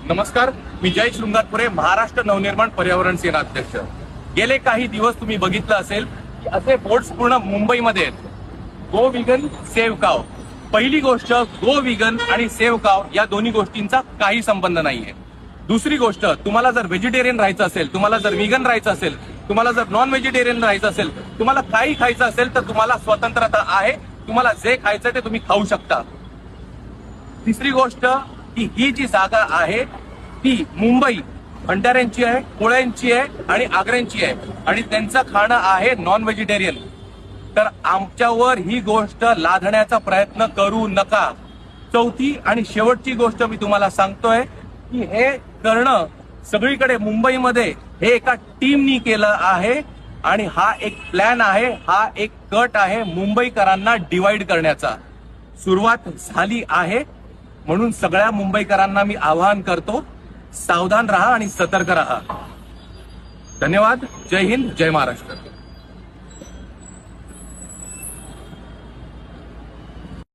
नमस्कार, मी जय शृंगारपुरे, महाराष्ट्र नवनिर्माण पर्यावरण सेना अध्यक्ष। गेले काही दिवस तुम्ही बघितलं असेल की असे बोर्ड्स पूर्ण मुंबईमध्ये आहेत, गो विगन सेव्ह काव। पहिली गोष्ट, गो विगन आणि सेव्ह काव या दोन्ही गोष्टींचा काही संबंध नाहीये। दुसरी गोष्ट, तुम्हाला जर व्हेजिटेरियन राहायचं असेल, तुम्हाला जर विगन राहायचं असेल, तुम्हाला जर नॉन व्हेजिटेरियन राहायचं असेल, तुम्हाला काही खायचं असेल तर तुम्हाला स्वतंत्रता आहे, तुम्हाला जे खायचं ते तुम्ही खाऊ शकता। तिसरी गोष्ट की ही जी जागा आहे ती मुंबई भंडाऱ्यांची आहे, कोळ्यांची आहे आणि आग्र्यांची आहे आणि त्यांचं खाणं आहे नॉन व्हेजिटेरियन। तर आमच्यावर ही गोष्ट लादण्याचा प्रयत्न करू नका। चौथी आणि शेवटची गोष्ट मी तुम्हाला सांगतोय की हे करणं सगळीकडे मुंबईमध्ये हे एका टीमनी केलं आहे आणि हा एक प्लॅन आहे, हा एक कट आहे मुंबईकरांना डिवाइड करण्याचा। सुरुवात झाली आहे, म्हणून सगळ्या मुंबईकरांना मी आवाहन करतो, सावधान राहा आणि सतर्क राहा। धन्यवाद। जय हिंद, जय महाराष्ट्र।